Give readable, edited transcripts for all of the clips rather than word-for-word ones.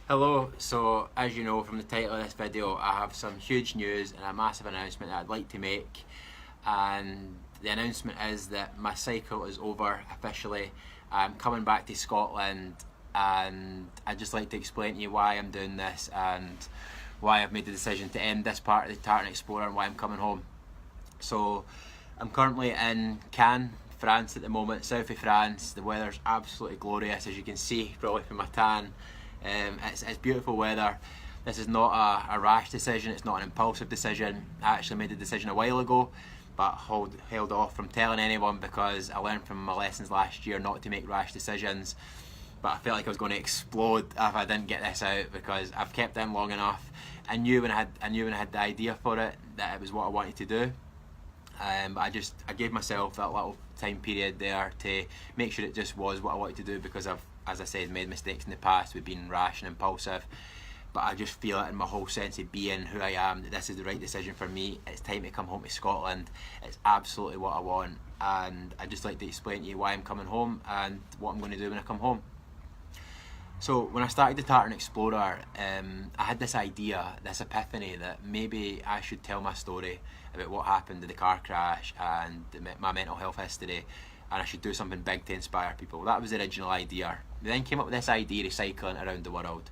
Hello, so as you know from the title of this video, I have some huge news and a massive announcement that I'd like to make. And the announcement is that my cycle is over officially. I'm coming back to Scotland, and I'd just like to explain to you why I'm doing this and why I've made the decision to end this part of the Tartan Explorer and why I'm coming home. So I'm currently in Cannes, France at the moment, south of France. The weather's absolutely glorious, as you can see probably from my tan. It's beautiful weather. This is not a rash decision, it's not an impulsive decision. I actually made the decision a while ago, but held off from telling anyone because I learned from my lessons last year not to make rash decisions. But I felt like I was going to explode if I didn't get this out because I've kept it in long enough. I knew when I had the idea for it that it was what I wanted to do. But I gave myself that little time period there to make sure it just was what I wanted to do, because I've, as I said, made mistakes in the past with being rash and impulsive. But I just feel it in my whole sense of being, who I am, that this is the right decision for me. It's time to come home to Scotland. It's absolutely what I want, and I'd just like to explain to you why I'm coming home and what I'm going to do when I come home. So when I started the Tartan Explorer, I had this idea, this epiphany, that maybe I should tell my story about what happened in the car crash and my mental health history, and I should do something big to inspire people. That was the original idea. We then came up with this idea of cycling around the world.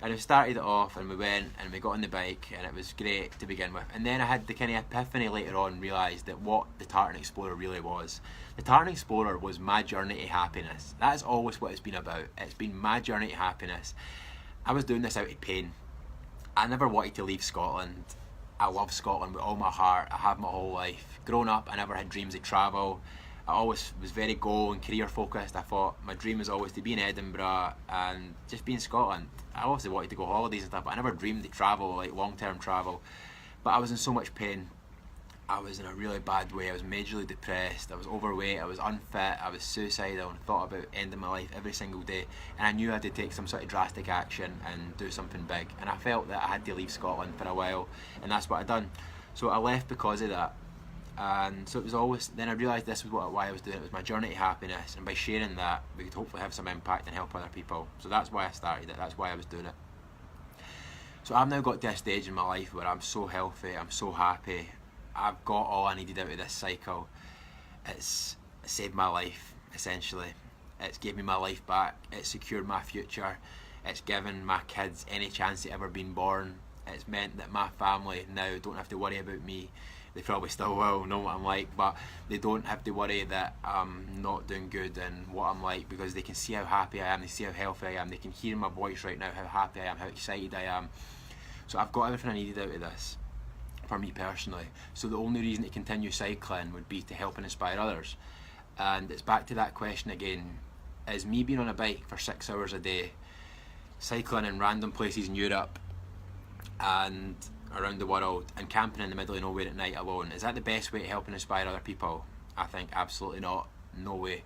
And we started it off and we went and we got on the bike and it was great to begin with. And then I had the kind of epiphany later on and realised that what the Tartan Explorer really was. The Tartan Explorer was my journey to happiness. That is always what it's been about. It's been my journey to happiness. I was doing this out of pain. I never wanted to leave Scotland. I love Scotland with all my heart. I have my whole life. Growing up, I never had dreams of travel. I always was very goal and career focused. I thought my dream was always to be in Edinburgh and just be in Scotland. I obviously wanted to go holidays and stuff, but I never dreamed to travel, like long-term travel. But I was in so much pain. I was in a really bad way. I was majorly depressed. I was overweight. I was unfit. I was suicidal and thought about ending my life every single day. And I knew I had to take some sort of drastic action and do something big. And I felt that I had to leave Scotland for a while, and that's what I done. So I left because of that. And so it was always, then I realised this was why I was doing it. It was my journey to happiness, and by sharing that we could hopefully have some impact and help other people. So that's why I started it, that's why I was doing it. So I've now got to a stage in my life where I'm so healthy, I'm so happy, I've got all I needed out of this cycle. It's saved my life, essentially. It's gave me my life back, it's secured my future, it's given my kids any chance at ever being born. It's meant that my family now don't have to worry about me. They probably still will know what I'm like, but they don't have to worry that I'm not doing good and what I'm like, because they can see how happy I am, they see how healthy I am, they can hear in my voice right now how happy I am, how excited I am. So I've got everything I needed out of this, for me personally. So the only reason to continue cycling would be to help and inspire others. And it's back to that question again, is me being on a bike for 6 hours a day, cycling in random places in Europe and around the world and camping in the middle of nowhere at night alone, is that the best way to help and inspire other people? I think absolutely not. No way.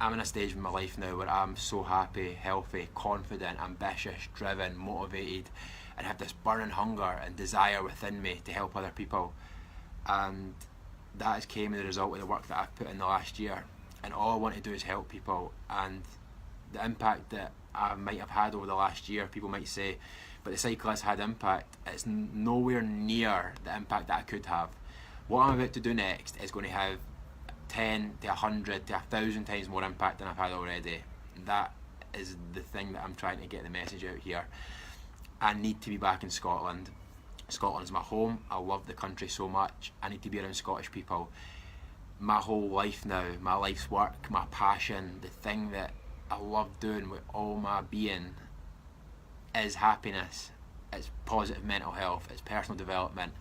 I'm in a stage in my life now where I'm so happy, healthy, confident, ambitious, driven, motivated, and have this burning hunger and desire within me to help other people. And that has came as a result of the work that I've put in the last year. And all I want to do is help people. And the impact that I might have had over the last year, people might say, but the cycle has had impact. It's nowhere near the impact that I could have. What I'm about to do next is going to have 10 to 100 to 1,000 times more impact than I've had already. That is the thing that I'm trying to get the message out here. I need to be back in Scotland. Scotland's my home. I love the country so much. I need to be around Scottish people. My whole life now, my life's work, my passion, the thing that I love doing with all my being is happiness. It's positive mental health, it's personal development,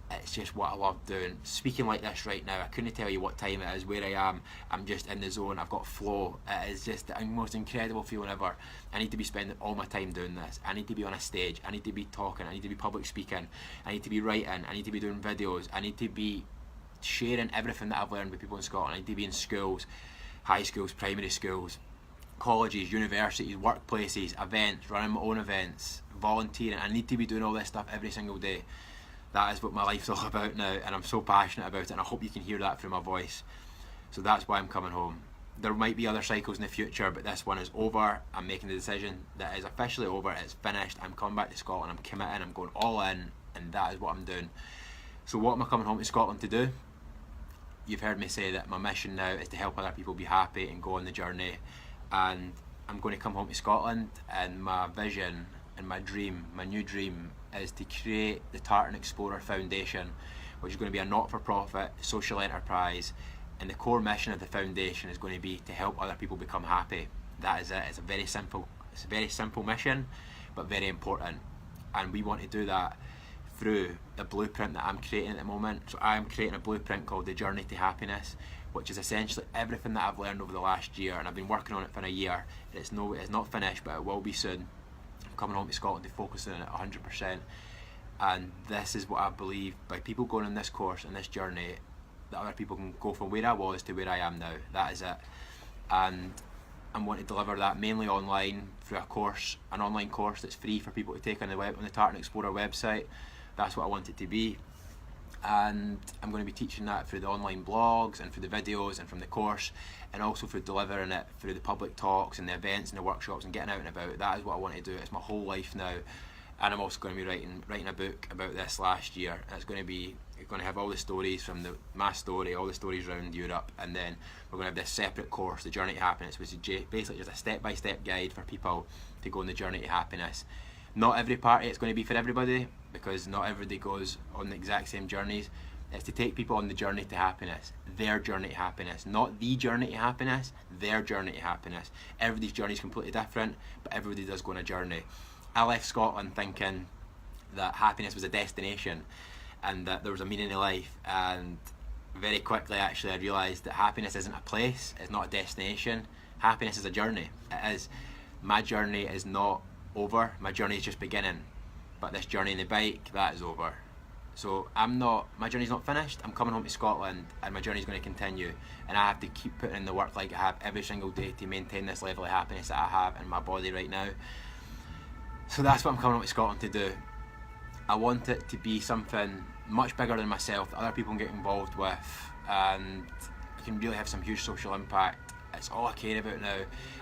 it's just what I love doing. Speaking like this right now, I couldn't tell you what time it is, where I am. I'm just in the zone, I've got flow. It is just the most incredible feeling ever. I need to be spending all my time doing this. I need to be on a stage, I need to be talking, I need to be public speaking, I need to be writing, I need to be doing videos, I need to be sharing everything that I've learned with people in Scotland. I need to be in schools, high schools, primary schools, colleges, universities, workplaces, events, running my own events, volunteering. I need to be doing all this stuff every single day. That is what my life's all about now, and I'm so passionate about it, and I hope you can hear that through my voice. So that's why I'm coming home. there might be other cycles in the future, but this one is over. I'm making the decision that it is officially over, it's finished. I'm coming back to Scotland, I'm committing, I'm going all in, and that is what I'm doing. So what am I coming home to Scotland to do? You've heard me say that my mission now is to help other people be happy and go on the journey, and I'm going to come home to Scotland, and my vision and my dream, my new dream, is to create the Tartan Explorer Foundation, which is going to be a not-for-profit social enterprise, and the core mission of the foundation is going to be to help other people become happy. That is it. It's a very simple mission, but very important, and we want to do that through the blueprint that I'm creating at the moment. So I'm creating a blueprint called The Journey to Happiness, which is essentially everything that I've learned over the last year, and I've been working on it for a year. It's not finished, but it will be soon. I'm coming home to Scotland to focus on it 100%, and this is what I believe, by people going on this course and this journey, that other people can go from where I was to where I am now. That is it. And I'm wanting to deliver that mainly online through an online course that's free for people to take on the Tartan Explorer website. That's what I want it to be. And I'm going to be teaching that through the online blogs and through the videos and from the course, and also through delivering it through the public talks and the events and the workshops and getting out and about. That is what I want to do. It's my whole life now. And I'm also going to be writing a book about this last year. And it's going to have all the stories from my story, all the stories around Europe, and then we're going to have this separate course, The Journey to Happiness, which is basically just a step-by-step guide for people to go on the journey to happiness. Not every party it's going to be for everybody, because not everybody goes on the exact same journeys. It's to take people on the journey to happiness, their journey to happiness, not the journey to happiness, their journey to happiness. Everybody's journey is completely different, but everybody does go on a journey. I left Scotland thinking that happiness was a destination and that there was a meaning in life, and very quickly actually I realised that happiness isn't a place, it's not a destination. Happiness is a journey. It is. My journey is not over, my journey is just beginning, but this journey in the bike, that is over. So my journey's not finished. I'm coming home to Scotland and my journey's going to continue, and I have to keep putting in the work like I have every single day to maintain this level of happiness that I have in my body right now. So that's what I'm coming home to Scotland to do. I want it to be something much bigger than myself that other people can get involved with, and I can really have some huge social impact. It's all I care about now.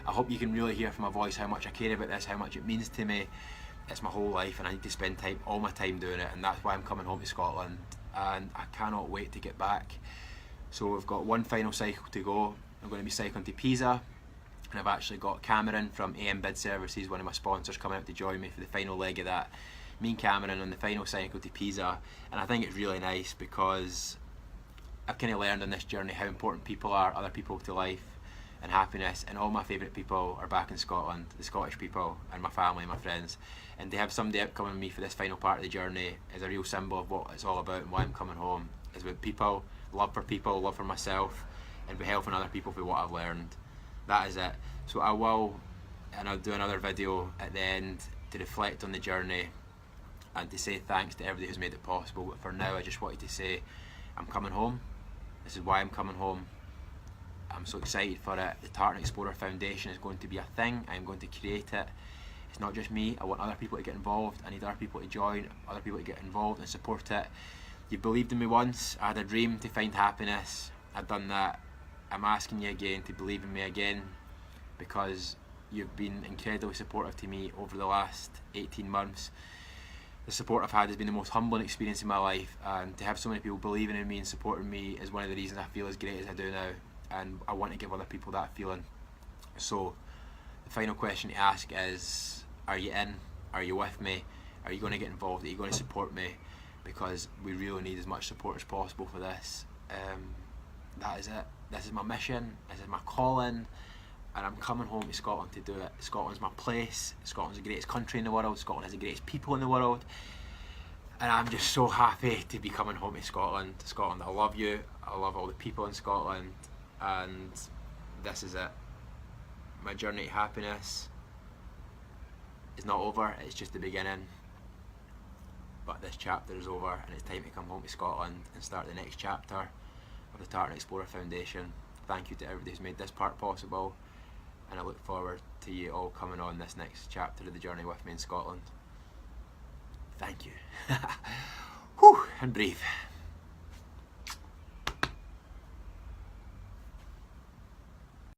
I hope you can really hear from my voice how much I care about this, how much it means to me. It's my whole life, and I need to spend all my time doing it, and that's why I'm coming home to Scotland, and I cannot wait to get back. So we've got one final cycle to go. I'm going to be cycling to Pisa, and I've actually got Cameron from AM Bid Services, one of my sponsors, coming out to join me for the final leg of that. Me and Cameron on the final cycle to Pisa, and I think it's really nice because I've kind of learned on this journey how important people are, other people to life and happiness, and all my favourite people are back in Scotland, the Scottish people and my family and my friends, and to have somebody out coming with me for this final part of the journey is a real symbol of what it's all about and why I'm coming home. It's about people, love for myself, and about helping other people for what I've learned. That is it. So I'll do another video at the end to reflect on the journey and to say thanks to everybody who's made it possible. But for now, I just wanted to say I'm coming home. This is why I'm coming home. I'm so excited for it. The Tartan Explorer Foundation is going to be a thing. I'm going to create it. It's not just me. I want other people to get involved. I need other people to join, other people to get involved and support it. You believed in me once. I had a dream to find happiness. I've done that. I'm asking you again to believe in me again, because you've been incredibly supportive to me over the last 18 months. The support I've had has been the most humbling experience in my life, and to have so many people believing in me and supporting me is one of the reasons I feel as great as I do now, and I want to give other people that feeling. So the final question to ask is, are you in? Are you with me? Are you going to get involved? Are you going to support me? Because we really need as much support as possible for this. That is it. This is my mission, this is my calling, and I'm coming home to Scotland to do it. Scotland's my place. Scotland's the greatest country in the world. Scotland has the greatest people in the world, and I'm just so happy to be coming home to Scotland. Scotland, I love you. I love all the people in Scotland, and this is it. My journey to happiness is not over. It's just the beginning. But this chapter is over, and it's time to come home to Scotland and start the next chapter of the Tartan Explorer Foundation. Thank you to everybody who's made this part possible, and I look forward to you all coming on this next chapter of the journey with me in Scotland. Thank you. Whew, and breathe.